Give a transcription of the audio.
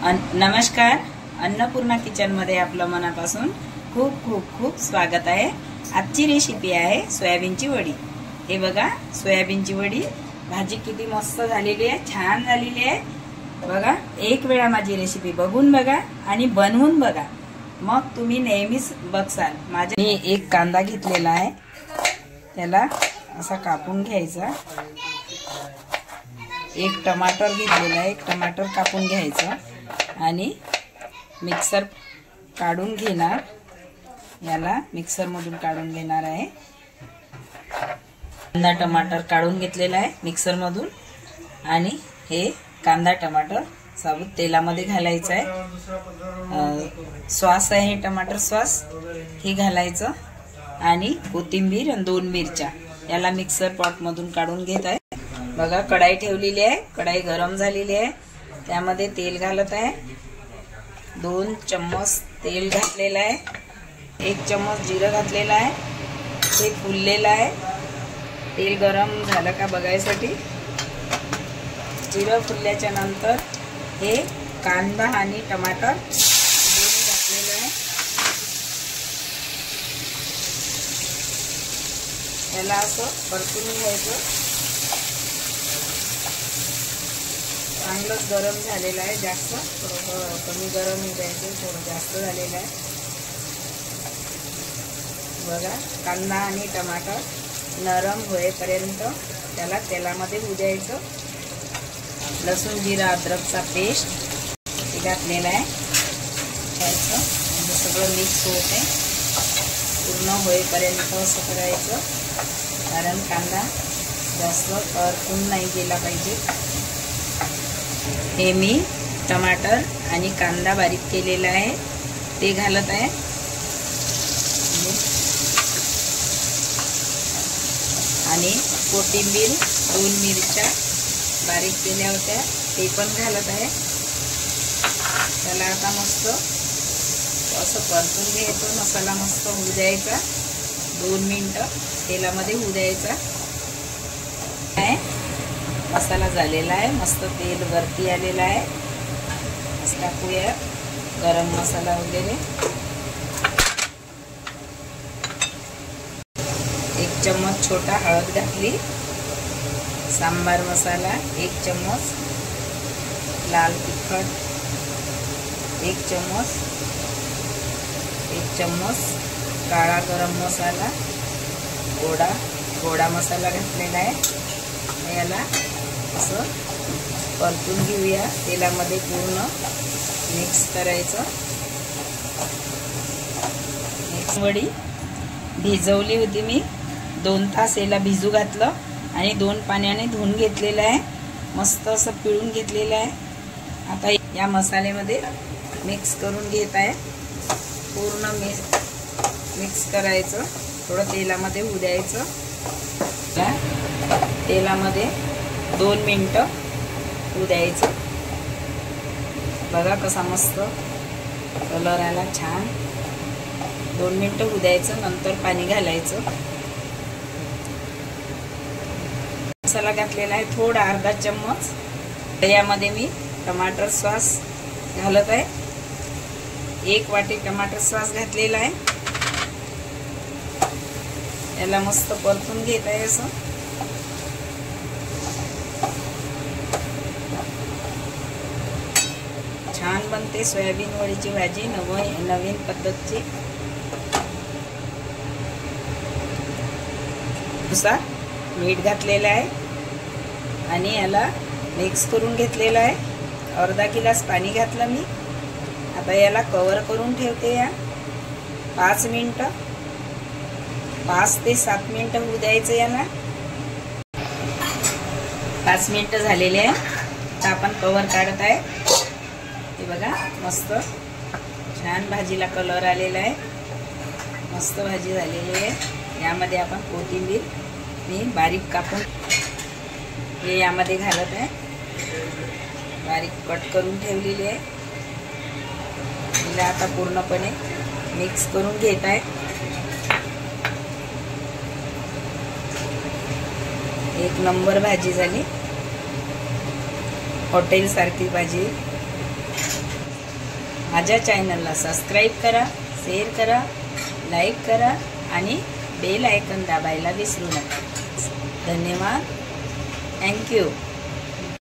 नमस्कार, अन्नपूर्णा किचनमध्ये आपलं मनापासून खूप खूप खूप स्वागत आहे। आजची रेसिपी आहे सोयाबीनची वडी। हे बघा, सोयाबीनची वडी भाजी किती मस्त झालेली आहे, छान झालेली आहे। बघा, एक वेळा माझी रेसिपी बघून बघा आणि बनवून बघा, मग तुम्ही नेहमीच बघसाल। मी एक कांदा घेतलेला आहे, त्याला असा कापून घ्यायचा। एक टमाटर घेतलेला आहे, एक टमाटर कापून घ्यायचा आणि मिक्सर काढून घेणार। याला मिक्सर मधून काढून घेणार आहे। कांदा टमाटर काढून घेतलेला आहे मिक्सर मधून आणि हे कांदा टमाटर साबुत तेलामध्ये घालायचं आहे। सॉस आहे, टमाटर सॉस हे घालायचं आणि कोथिंबीर आणि 2 मिरच्या याला मिक्सर पॉट मधून काढून घेत आहे। बघा, कढाई ठेवलेली आहे, कढाई गरम झालेली आहे, त्यामध्ये तेल घालत आहे। 2 चम्मच तेल घातलेलं आहे, 1 चम्मच जिरं घातलेलं आहे, ते फुललेलं आहे। तेल गरम झालं का बघायसाठी जिरं फुलल्याच्या नंतर हे कांदा आणि टमाटर दोन्ही घातलेलं आहे। याला असं परतून घ्यायचं। चांगलंच गरम झालेलं आहे, जास्त थोडं कमी गरम होऊ द्यायचं, थोडं जास्त झालेलं आहे। बघा, कांदा आणि टमाटर नरम होईपर्यंत त्याला तेलामध्ये भुजायचं। लसूण जिरा अद्रकचा पेस्ट घातलेला आहे, घ्यायचं म्हणजे सगळं मिक्स होते। पूर्ण होईपर्यंत असं करायचं, कारण कांदा जास्त परतून नाही गेला पाहिजे। हे मी टमाटर आणि कांदा बारीक केलेला आहे ते घालत आहे आणि कोथिंबीर 2 मिरच्या बारीक केल्या होत्या ते पण घालत आहे। त्याला आता मस्त असं परतून घ्यायचं। मसाला मस्त होऊ द्यायचा, 2 मिनिटं तेलामध्ये होऊ द्यायचा। मसाला झालेला आहे, मस्त तेल वरती आलेला आहे। टाकूया गरम मसाला वगैरे। 1 चम्मच छोटा हळद घातली, सांबार मसाला 1 चम्मच, लाल तिखट 1 चम्मच, काळा गरम मसाला, गोडा मसाला घातलेला आहे। याला असं परतून घेऊया, तेलामध्ये पूर्ण मिक्स करायचं। वडी भिजवली होती मी, 2 तास याला भिजू घातलं आणि 2 पाण्याने धुवून घेतलेलं आहे। मस्त असं पिळून घेतलेलं आहे। आता या मसाल्यामध्ये मिक्स करून घेत आहे। पूर्ण मिक्स करायचं, थोडं तेलामध्ये होऊ द्यायचं। तेलामध्ये 2 मिनिटं होऊ द्यायचं। बघा कसा मस्त कलर आला, छान। 2 मिनिटं होऊ द्यायचं, नंतर पाणी घालायचं। मसाला घातलेला आहे थोडा, अर्धा चम्मच। यामध्ये मी टमाटर सॉस घालत आहे, 1 वाटी टमाटर सॉस घातलेला आहे। याला मस्त परतून घेत आहे असं। छान बनते सोयाबीन वडीची भाजी, नवीन पद्धतची। नुसार मीठ घातलेलं आहे आणि याला मिक्स करून घेतलेलं आहे। अर्धा गिलास पाणी घातलं मी। आता याला कव्हर करून ठेवते या 5 मिनिटं, 5 ते 7 मिनिटं होऊ द्यायचं याला। 5 मिनिटं झालेले आहे, आता आपण कव्हर काढत आहे। हे बघा, मस्त छान भाजीला कलर आलेला आहे, मस्त भाजी झालेली आहे। यामध्ये आपण कोथिंबीर मी बारीक कापून हे यामध्ये घालत आहे, बारीक कट करून ठेवलेली आहे। हिला आता पूर्णपणे मिक्स करून घेत आहे। एक नंबर भाजी झाली, हॉटेल सारखी भाजी। माझ्या चॅनलला सबस्क्राईब करा, शेअर करा, लाईक करा आणि बेल आयकॉन दाबायला विसरू नका. धन्यवाद. थँक्यू.